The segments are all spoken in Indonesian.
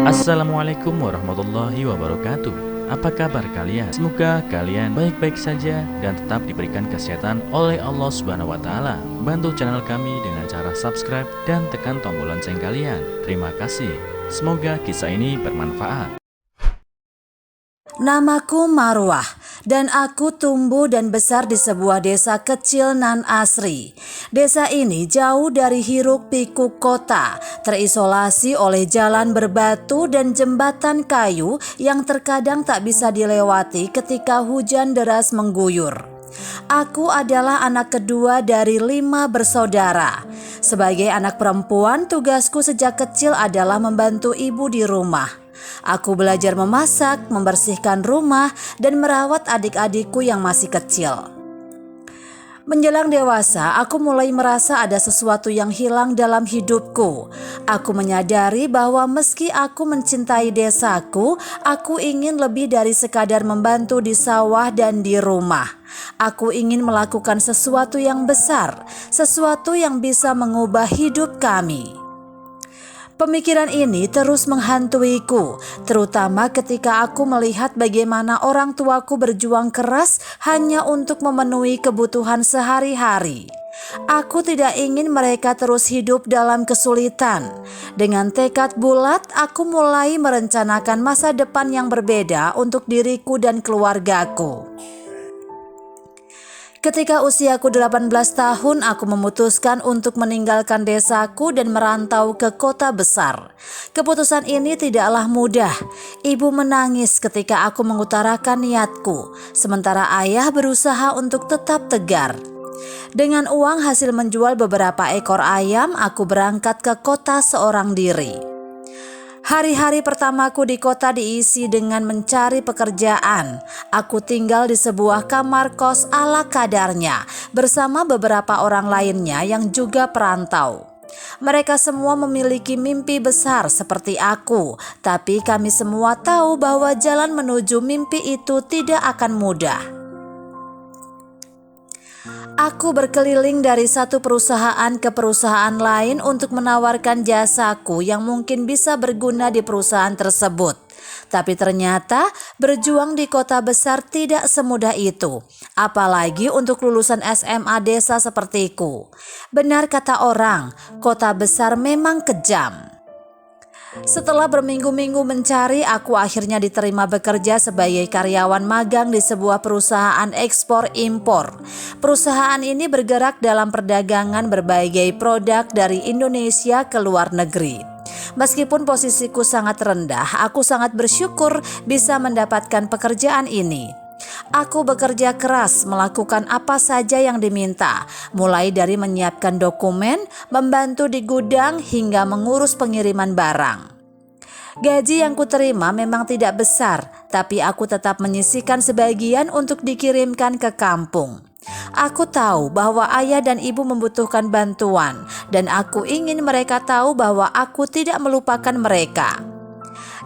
Assalamualaikum warahmatullahi wabarakatuh. Apa kabar kalian? Semoga kalian baik-baik saja dan tetap diberikan kesehatan oleh Allah Subhanahu wa taala. Bantu channel kami dengan cara subscribe dan tekan tombol lonceng kalian. Terima kasih. Semoga kisah ini bermanfaat. Namaku Marwah dan aku tumbuh dan besar di sebuah desa kecil nan asri. Desa ini jauh dari hiruk-pikuk kota, terisolasi oleh jalan berbatu dan jembatan kayu yang terkadang tak bisa dilewati ketika hujan deras mengguyur. Aku adalah anak kedua dari 5 bersaudara. Sebagai anak perempuan, tugasku sejak kecil adalah membantu ibu di rumah. Aku belajar memasak, membersihkan rumah, dan merawat adik-adikku yang masih kecil. Menjelang dewasa, aku mulai merasa ada sesuatu yang hilang dalam hidupku. Aku menyadari bahwa meski aku mencintai desaku, aku ingin lebih dari sekadar membantu di sawah dan di rumah. Aku ingin melakukan sesuatu yang besar, sesuatu yang bisa mengubah hidup kami. Pemikiran ini terus menghantuiku, terutama ketika aku melihat bagaimana orang tuaku berjuang keras hanya untuk memenuhi kebutuhan sehari-hari. Aku tidak ingin mereka terus hidup dalam kesulitan. Dengan tekad bulat, aku mulai merencanakan masa depan yang berbeda untuk diriku dan keluargaku. Ketika usiaku 18 tahun, aku memutuskan untuk meninggalkan desaku dan merantau ke kota besar. Keputusan ini tidaklah mudah. Ibu menangis ketika aku mengutarakan niatku, sementara ayah berusaha untuk tetap tegar. Dengan uang hasil menjual beberapa ekor ayam, aku berangkat ke kota seorang diri. Hari-hari pertamaku di kota diisi dengan mencari pekerjaan. Aku tinggal di sebuah kamar kos ala kadarnya bersama beberapa orang lainnya yang juga perantau. Mereka semua memiliki mimpi besar seperti aku, tapi kami semua tahu bahwa jalan menuju mimpi itu tidak akan mudah. Aku berkeliling dari satu perusahaan ke perusahaan lain untuk menawarkan jasaku yang mungkin bisa berguna di perusahaan tersebut. Tapi ternyata berjuang di kota besar tidak semudah itu, apalagi untuk lulusan SMA desa sepertiku. Benar kata orang, kota besar memang kejam. Setelah berminggu-minggu mencari, aku akhirnya diterima bekerja sebagai karyawan magang di sebuah perusahaan ekspor-impor. Perusahaan ini bergerak dalam perdagangan berbagai produk dari Indonesia ke luar negeri. Meskipun posisiku sangat rendah, aku sangat bersyukur bisa mendapatkan pekerjaan ini. Aku bekerja keras melakukan apa saja yang diminta, mulai dari menyiapkan dokumen, membantu di gudang, hingga mengurus pengiriman barang. Gaji yang kuterima memang tidak besar, tapi aku tetap menyisihkan sebagian untuk dikirimkan ke kampung. Aku tahu bahwa ayah dan ibu membutuhkan bantuan, dan aku ingin mereka tahu bahwa aku tidak melupakan mereka.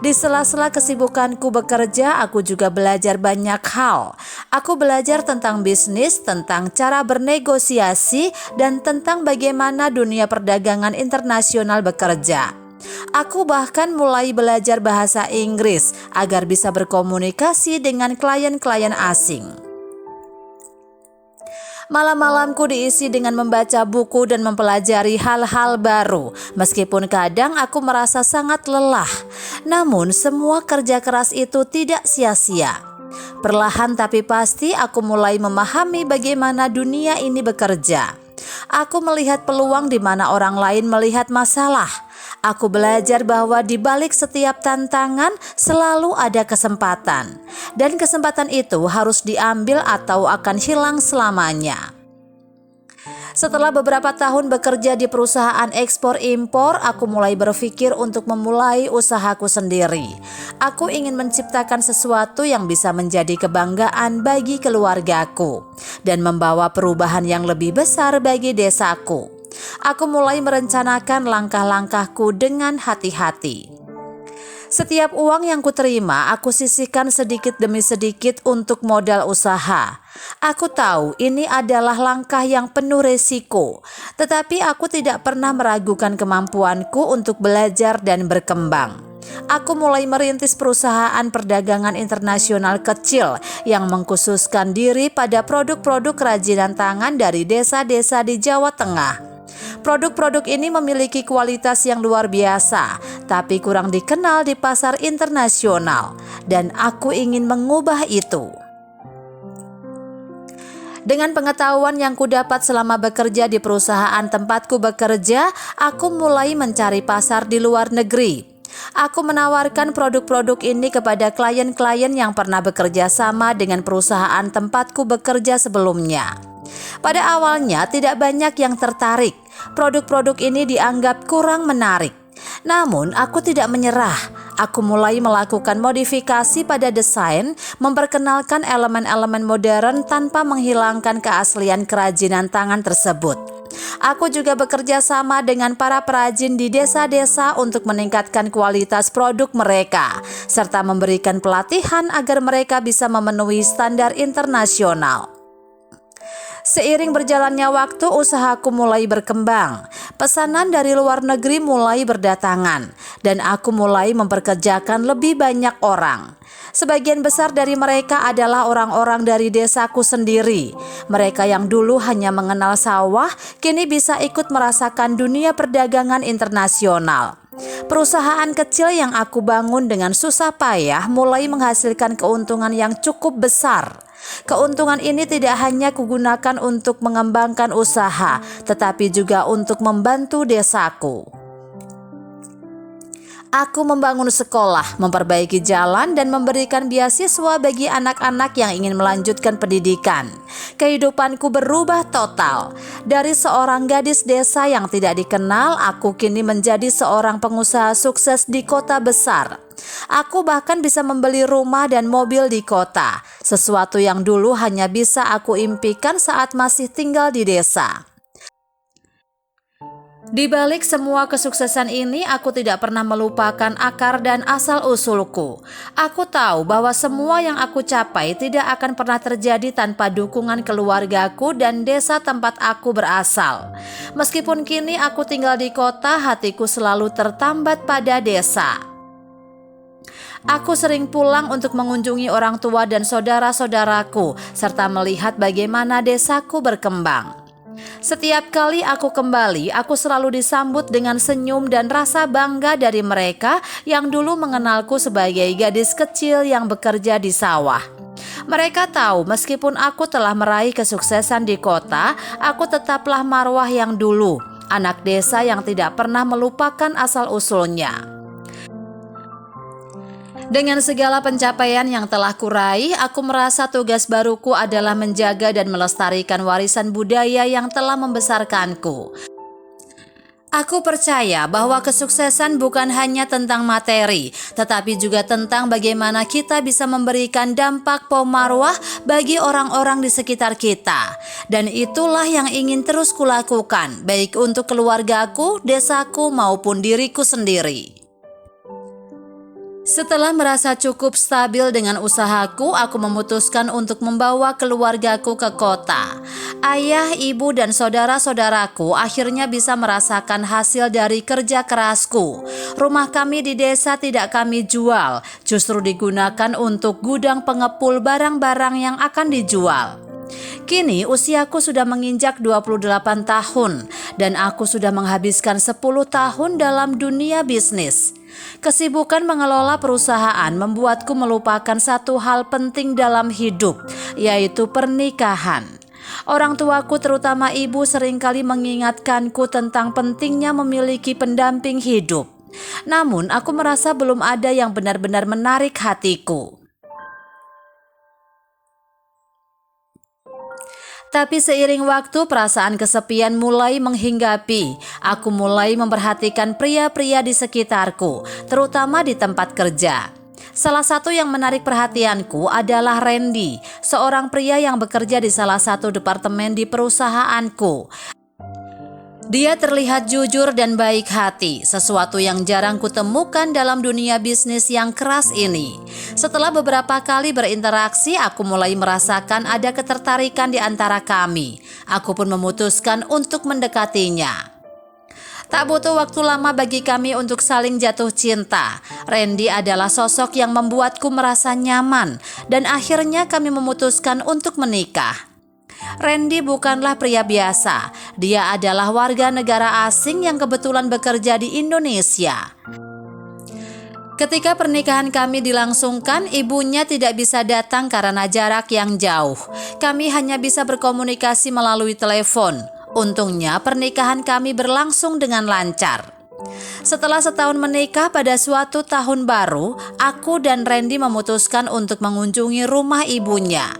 Di sela-sela kesibukanku bekerja, aku juga belajar banyak hal. Aku belajar tentang bisnis, tentang cara bernegosiasi, dan tentang bagaimana dunia perdagangan internasional bekerja. Aku bahkan mulai belajar bahasa Inggris agar bisa berkomunikasi dengan klien-klien asing. Malam-malamku diisi dengan membaca buku dan mempelajari hal-hal baru. Meskipun kadang aku merasa sangat lelah, namun semua kerja keras itu tidak sia-sia. Perlahan tapi pasti aku mulai memahami bagaimana dunia ini bekerja. Aku melihat peluang di mana orang lain melihat masalah. Aku belajar bahwa di balik setiap tantangan selalu ada kesempatan, dan kesempatan itu harus diambil atau akan hilang selamanya. Setelah beberapa tahun bekerja di perusahaan ekspor-impor, aku mulai berpikir untuk memulai usahaku sendiri. Aku ingin menciptakan sesuatu yang bisa menjadi kebanggaan bagi keluargaku dan membawa perubahan yang lebih besar bagi desaku. Aku mulai merencanakan langkah-langkahku dengan hati-hati. Setiap uang yang kuterima, aku sisihkan sedikit demi sedikit untuk modal usaha. Aku tahu ini adalah langkah yang penuh resiko, tetapi aku tidak pernah meragukan kemampuanku untuk belajar dan berkembang. Aku mulai merintis perusahaan perdagangan internasional kecil yang mengkhususkan diri pada produk-produk kerajinan tangan dari desa-desa di Jawa Tengah. Produk-produk ini memiliki kualitas yang luar biasa, tapi kurang dikenal di pasar internasional, dan aku ingin mengubah itu. Dengan pengetahuan yang kudapat selama bekerja di perusahaan tempatku bekerja, aku mulai mencari pasar di luar negeri. Aku menawarkan produk-produk ini kepada klien-klien yang pernah bekerja sama dengan perusahaan tempatku bekerja sebelumnya. Pada awalnya tidak banyak yang tertarik. Produk-produk ini dianggap kurang menarik. Namun aku tidak menyerah. Aku mulai melakukan modifikasi pada desain, memperkenalkan elemen-elemen modern tanpa menghilangkan keaslian kerajinan tangan tersebut. Aku juga bekerja sama dengan para perajin di desa-desa untuk meningkatkan kualitas produk mereka, serta memberikan pelatihan agar mereka bisa memenuhi standar internasional. Seiring berjalannya waktu, usahaku mulai berkembang. Pesanan dari luar negeri mulai berdatangan, dan aku mulai memperkerjakan lebih banyak orang. Sebagian besar dari mereka adalah orang-orang dari desaku sendiri. Mereka yang dulu hanya mengenal sawah, kini bisa ikut merasakan dunia perdagangan internasional. Perusahaan kecil yang aku bangun dengan susah payah mulai menghasilkan keuntungan yang cukup besar. Keuntungan ini tidak hanya kugunakan untuk mengembangkan usaha, tetapi juga untuk membantu desaku. Aku membangun sekolah, memperbaiki jalan, dan memberikan beasiswa bagi anak-anak yang ingin melanjutkan pendidikan. Kehidupanku berubah total. Dari seorang gadis desa yang tidak dikenal, aku kini menjadi seorang pengusaha sukses di kota besar. Aku bahkan bisa membeli rumah dan mobil di kota, sesuatu yang dulu hanya bisa aku impikan saat masih tinggal di desa. Di balik semua kesuksesan ini, aku tidak pernah melupakan akar dan asal-usulku. Aku tahu bahwa semua yang aku capai tidak akan pernah terjadi tanpa dukungan keluargaku dan desa tempat aku berasal. Meskipun kini aku tinggal di kota, hatiku selalu tertambat pada desa. Aku sering pulang untuk mengunjungi orang tua dan saudara-saudaraku, serta melihat bagaimana desaku berkembang. Setiap kali aku kembali, aku selalu disambut dengan senyum dan rasa bangga dari mereka yang dulu mengenalku sebagai gadis kecil yang bekerja di sawah. Mereka tahu meskipun aku telah meraih kesuksesan di kota, aku tetaplah Marwah yang dulu, anak desa yang tidak pernah melupakan asal-usulnya. Dengan segala pencapaian yang telah kuraih, aku merasa tugas baruku adalah menjaga dan melestarikan warisan budaya yang telah membesarkanku. Aku percaya bahwa kesuksesan bukan hanya tentang materi, tetapi juga tentang bagaimana kita bisa memberikan dampak marwah bagi orang-orang di sekitar kita. Dan itulah yang ingin terus kulakukan, baik untuk keluargaku, desaku, maupun diriku sendiri. Setelah merasa cukup stabil dengan usahaku, aku memutuskan untuk membawa keluargaku ke kota. Ayah, ibu, dan saudara-saudaraku akhirnya bisa merasakan hasil dari kerja kerasku. Rumah kami di desa tidak kami jual, justru digunakan untuk gudang pengepul barang-barang yang akan dijual. Kini usiaku sudah menginjak 28 tahun dan aku sudah menghabiskan 10 tahun dalam dunia bisnis. Kesibukan mengelola perusahaan membuatku melupakan satu hal penting dalam hidup, yaitu pernikahan. Orang tuaku terutama ibu seringkali mengingatkanku tentang pentingnya memiliki pendamping hidup. Namun aku merasa belum ada yang benar-benar menarik hatiku. Tapi seiring waktu perasaan kesepian mulai menghinggapi. Aku mulai memperhatikan pria-pria di sekitarku, terutama di tempat kerja. Salah satu yang menarik perhatianku adalah Randy, seorang pria yang bekerja di salah satu departemen di perusahaanku. Dia terlihat jujur dan baik hati, sesuatu yang jarang kutemukan dalam dunia bisnis yang keras ini. Setelah beberapa kali berinteraksi, aku mulai merasakan ada ketertarikan di antara kami. Aku pun memutuskan untuk mendekatinya. Tak butuh waktu lama bagi kami untuk saling jatuh cinta. Randy adalah sosok yang membuatku merasa nyaman dan akhirnya kami memutuskan untuk menikah. Randy bukanlah pria biasa. Dia adalah warga negara asing yang kebetulan bekerja di Indonesia. Ketika pernikahan kami dilangsungkan, ibunya tidak bisa datang karena jarak yang jauh. Kami hanya bisa berkomunikasi melalui telepon. Untungnya pernikahan kami berlangsung dengan lancar. Setelah setahun menikah pada suatu tahun baru, aku dan Randy memutuskan untuk mengunjungi rumah ibunya.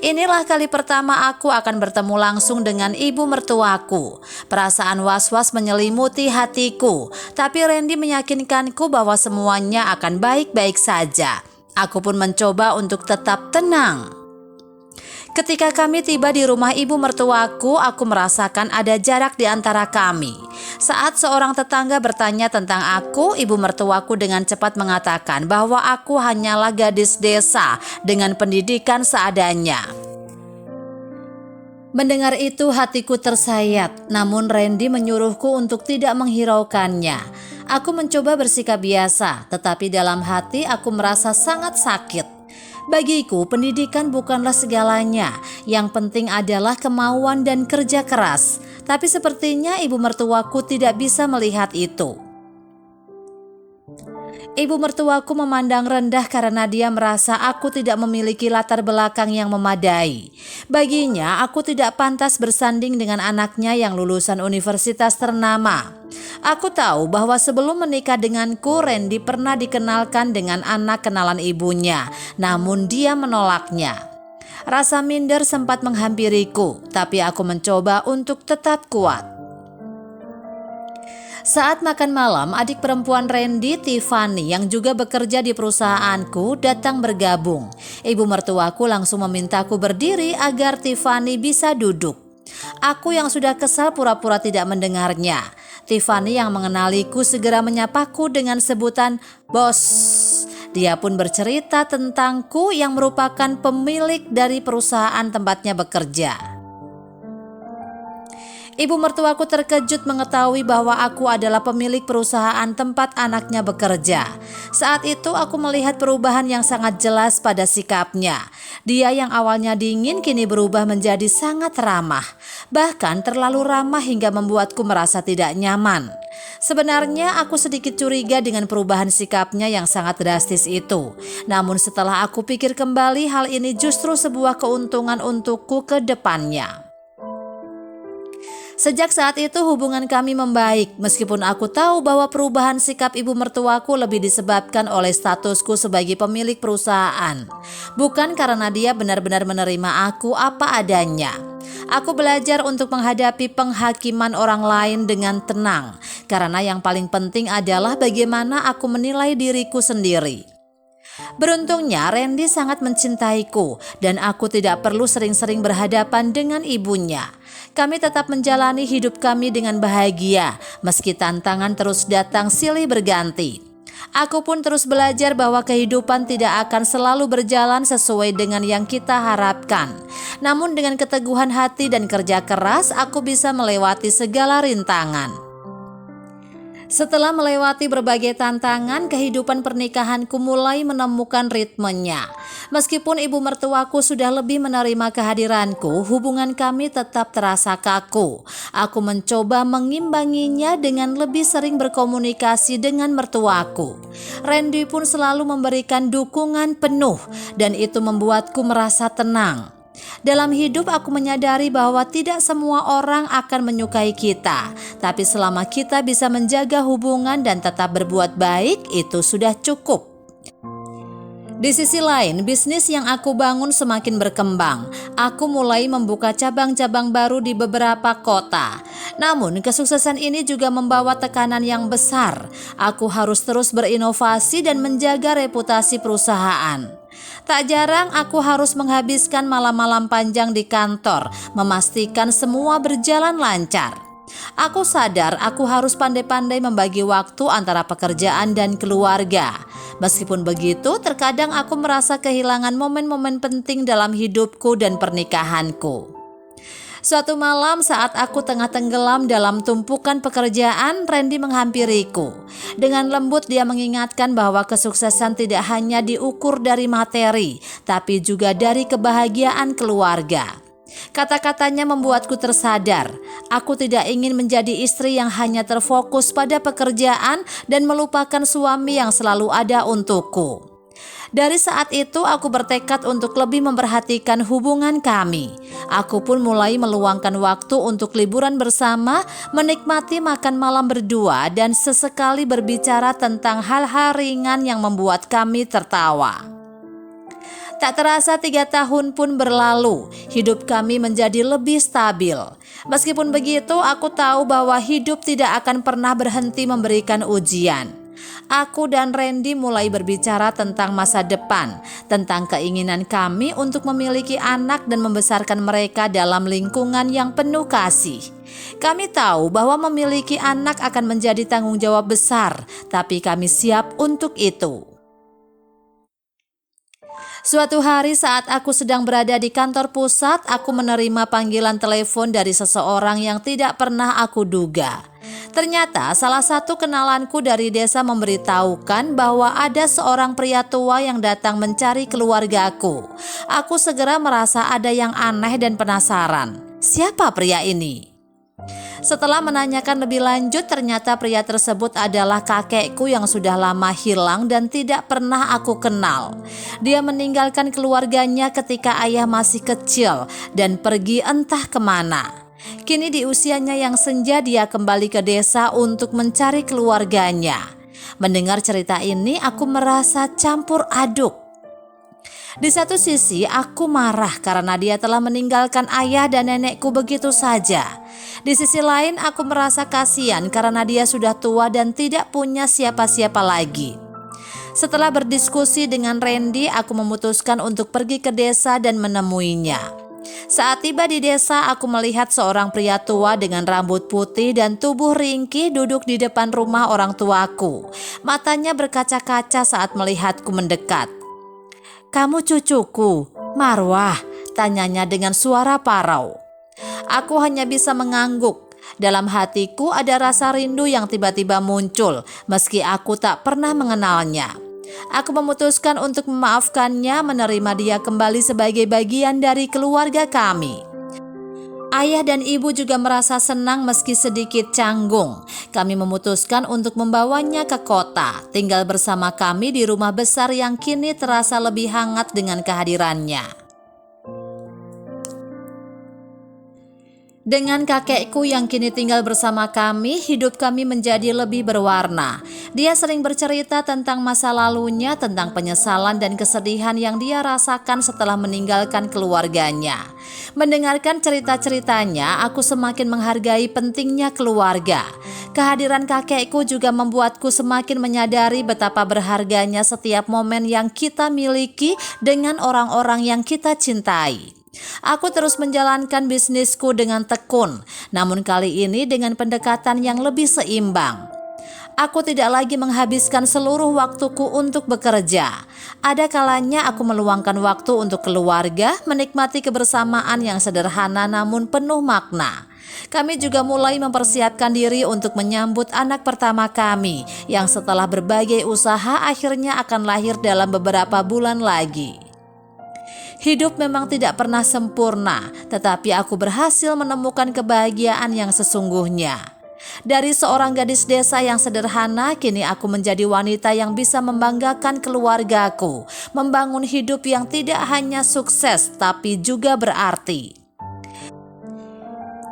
Inilah kali pertama aku akan bertemu langsung dengan ibu mertuaku. Perasaan was-was menyelimuti hatiku, tapi Randy meyakinkanku bahwa semuanya akan baik-baik saja. Aku pun mencoba untuk tetap tenang. Ketika kami tiba di rumah ibu mertuaku, aku merasakan ada jarak di antara kami. Saat seorang tetangga bertanya tentang aku, ibu mertuaku dengan cepat mengatakan bahwa aku hanyalah gadis desa dengan pendidikan seadanya. Mendengar itu hatiku tersayat, namun Randy menyuruhku untuk tidak menghiraukannya. Aku mencoba bersikap biasa, tetapi dalam hati aku merasa sangat sakit. Bagiku, pendidikan bukanlah segalanya. Yang penting adalah kemauan dan kerja keras. Tapi sepertinya ibu mertuaku tidak bisa melihat itu. Ibu mertuaku memandang rendah karena dia merasa aku tidak memiliki latar belakang yang memadai. Baginya, aku tidak pantas bersanding dengan anaknya yang lulusan universitas ternama. Aku tahu bahwa sebelum menikah denganku, Randy pernah dikenalkan dengan anak kenalan ibunya, namun dia menolaknya. Rasa minder sempat menghampiriku, tapi aku mencoba untuk tetap kuat. Saat makan malam, adik perempuan Randy, Tiffany, yang juga bekerja di perusahaanku, datang bergabung. Ibu mertuaku langsung memintaku berdiri agar Tiffany bisa duduk. Aku yang sudah kesal pura-pura tidak mendengarnya. Tiffany yang mengenaliku segera menyapaku dengan sebutan "Bos". Dia pun bercerita tentangku yang merupakan pemilik dari perusahaan tempatnya bekerja. Ibu mertuaku terkejut mengetahui bahwa aku adalah pemilik perusahaan tempat anaknya bekerja. Saat itu aku melihat perubahan yang sangat jelas pada sikapnya. Dia yang awalnya dingin kini berubah menjadi sangat ramah. Bahkan terlalu ramah hingga membuatku merasa tidak nyaman. Sebenarnya aku sedikit curiga dengan perubahan sikapnya yang sangat drastis itu. Namun setelah aku pikir kembali, hal ini justru sebuah keuntungan untukku ke depannya. Sejak saat itu hubungan kami membaik, meskipun aku tahu bahwa perubahan sikap ibu mertuaku lebih disebabkan oleh statusku sebagai pemilik perusahaan. Bukan karena dia benar-benar menerima aku apa adanya. Aku belajar untuk menghadapi penghakiman orang lain dengan tenang, karena yang paling penting adalah bagaimana aku menilai diriku sendiri. Beruntungnya Randy sangat mencintaiku dan aku tidak perlu sering-sering berhadapan dengan ibunya. Kami tetap menjalani hidup kami dengan bahagia meski tantangan terus datang silih berganti. Aku pun terus belajar bahwa kehidupan tidak akan selalu berjalan sesuai dengan yang kita harapkan. Namun dengan keteguhan hati dan kerja keras, aku bisa melewati segala rintangan. Setelah melewati berbagai tantangan, kehidupan pernikahanku mulai menemukan ritmenya. Meskipun ibu mertuaku sudah lebih menerima kehadiranku, hubungan kami tetap terasa kaku. Aku mencoba mengimbanginya dengan lebih sering berkomunikasi dengan mertuaku. Randy pun selalu memberikan dukungan penuh dan itu membuatku merasa tenang. Dalam hidup aku menyadari bahwa tidak semua orang akan menyukai kita, tapi selama kita bisa menjaga hubungan dan tetap berbuat baik, itu sudah cukup. Di sisi lain, bisnis yang aku bangun semakin berkembang. Aku mulai membuka cabang-cabang baru di beberapa kota. Namun, kesuksesan ini juga membawa tekanan yang besar. Aku harus terus berinovasi dan menjaga reputasi perusahaan. Tak jarang aku harus menghabiskan malam-malam panjang di kantor, memastikan semua berjalan lancar. Aku sadar aku harus pandai-pandai membagi waktu antara pekerjaan dan keluarga. Meskipun begitu, terkadang aku merasa kehilangan momen-momen penting dalam hidupku dan pernikahanku. Suatu malam saat aku tengah tenggelam dalam tumpukan pekerjaan, Randy menghampiriku. Dengan lembut dia mengingatkan bahwa kesuksesan tidak hanya diukur dari materi, tapi juga dari kebahagiaan keluarga. Kata-katanya membuatku tersadar. Aku tidak ingin menjadi istri yang hanya terfokus pada pekerjaan dan melupakan suami yang selalu ada untukku. Dari saat itu aku bertekad untuk lebih memperhatikan hubungan kami. Aku pun mulai meluangkan waktu untuk liburan bersama, menikmati makan malam berdua, dan sesekali berbicara tentang hal-hal ringan yang membuat kami tertawa. Tak terasa 3 tahun pun berlalu, hidup kami menjadi lebih stabil. Meskipun begitu, aku tahu bahwa hidup tidak akan pernah berhenti memberikan ujian. Aku dan Randy mulai berbicara tentang masa depan, tentang keinginan kami untuk memiliki anak dan membesarkan mereka dalam lingkungan yang penuh kasih. Kami tahu bahwa memiliki anak akan menjadi tanggung jawab besar, tapi kami siap untuk itu. Suatu hari saat aku sedang berada di kantor pusat, aku menerima panggilan telepon dari seseorang yang tidak pernah aku duga. Ternyata salah satu kenalanku dari desa memberitahukan bahwa ada seorang pria tua yang datang mencari keluargaku. Aku segera merasa ada yang aneh dan penasaran. Siapa pria ini? Setelah menanyakan lebih lanjut, ternyata pria tersebut adalah kakekku yang sudah lama hilang dan tidak pernah aku kenal. Dia meninggalkan keluarganya ketika ayah masih kecil dan pergi entah kemana. Kini di usianya yang senja dia kembali ke desa untuk mencari keluarganya. Mendengar cerita ini aku merasa campur aduk. Di satu sisi aku marah karena dia telah meninggalkan ayah dan nenekku begitu saja. Di sisi lain aku merasa kasihan karena dia sudah tua dan tidak punya siapa-siapa lagi. Setelah berdiskusi dengan Randy, aku memutuskan untuk pergi ke desa dan menemuinya. Saat tiba di desa, aku melihat seorang pria tua dengan rambut putih dan tubuh ringkih duduk di depan rumah orang tuaku. Matanya berkaca-kaca saat melihatku mendekat. "Kamu cucuku, Marwah?" tanyanya dengan suara parau. Aku hanya bisa mengangguk. Dalam hatiku ada rasa rindu yang tiba-tiba muncul, meski aku tak pernah mengenalnya. Aku memutuskan untuk memaafkannya, menerima dia kembali sebagai bagian dari keluarga kami. Ayah dan ibu juga merasa senang meski sedikit canggung. Kami memutuskan untuk membawanya ke kota, tinggal bersama kami di rumah besar yang kini terasa lebih hangat dengan kehadirannya. Dengan kakekku yang kini tinggal bersama kami, hidup kami menjadi lebih berwarna. Dia sering bercerita tentang masa lalunya, tentang penyesalan dan kesedihan yang dia rasakan setelah meninggalkan keluarganya. Mendengarkan cerita-ceritanya, aku semakin menghargai pentingnya keluarga. Kehadiran kakekku juga membuatku semakin menyadari betapa berharganya setiap momen yang kita miliki dengan orang-orang yang kita cintai. Aku terus menjalankan bisnisku dengan tekun, namun kali ini dengan pendekatan yang lebih seimbang. Aku tidak lagi menghabiskan seluruh waktuku untuk bekerja. Ada kalanya aku meluangkan waktu untuk keluarga, menikmati kebersamaan yang sederhana namun penuh makna. Kami juga mulai mempersiapkan diri untuk menyambut anak pertama kami, yang setelah berbagai usaha akhirnya akan lahir dalam beberapa bulan lagi. Hidup memang tidak pernah sempurna, tetapi aku berhasil menemukan kebahagiaan yang sesungguhnya. Dari seorang gadis desa yang sederhana, kini aku menjadi wanita yang bisa membanggakan keluargaku, membangun hidup yang tidak hanya sukses, tapi juga berarti.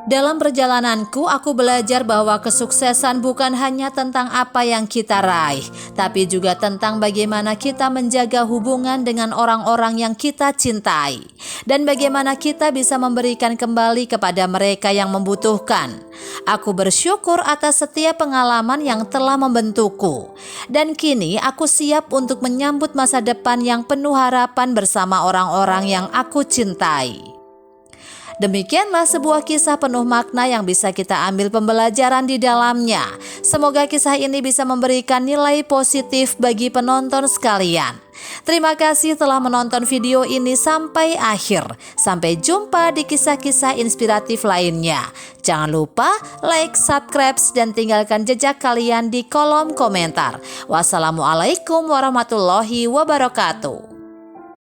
Dalam perjalananku, aku belajar bahwa kesuksesan bukan hanya tentang apa yang kita raih, tapi juga tentang bagaimana kita menjaga hubungan dengan orang-orang yang kita cintai, dan bagaimana kita bisa memberikan kembali kepada mereka yang membutuhkan. Aku bersyukur atas setiap pengalaman yang telah membentukku, dan kini aku siap untuk menyambut masa depan yang penuh harapan bersama orang-orang yang aku cintai. Demikianlah sebuah kisah penuh makna yang bisa kita ambil pembelajaran di dalamnya. Semoga kisah ini bisa memberikan nilai positif bagi penonton sekalian. Terima kasih telah menonton video ini sampai akhir. Sampai jumpa di kisah-kisah inspiratif lainnya. Jangan lupa like, subscribe, dan tinggalkan jejak kalian di kolom komentar. Wassalamualaikum warahmatullahi wabarakatuh.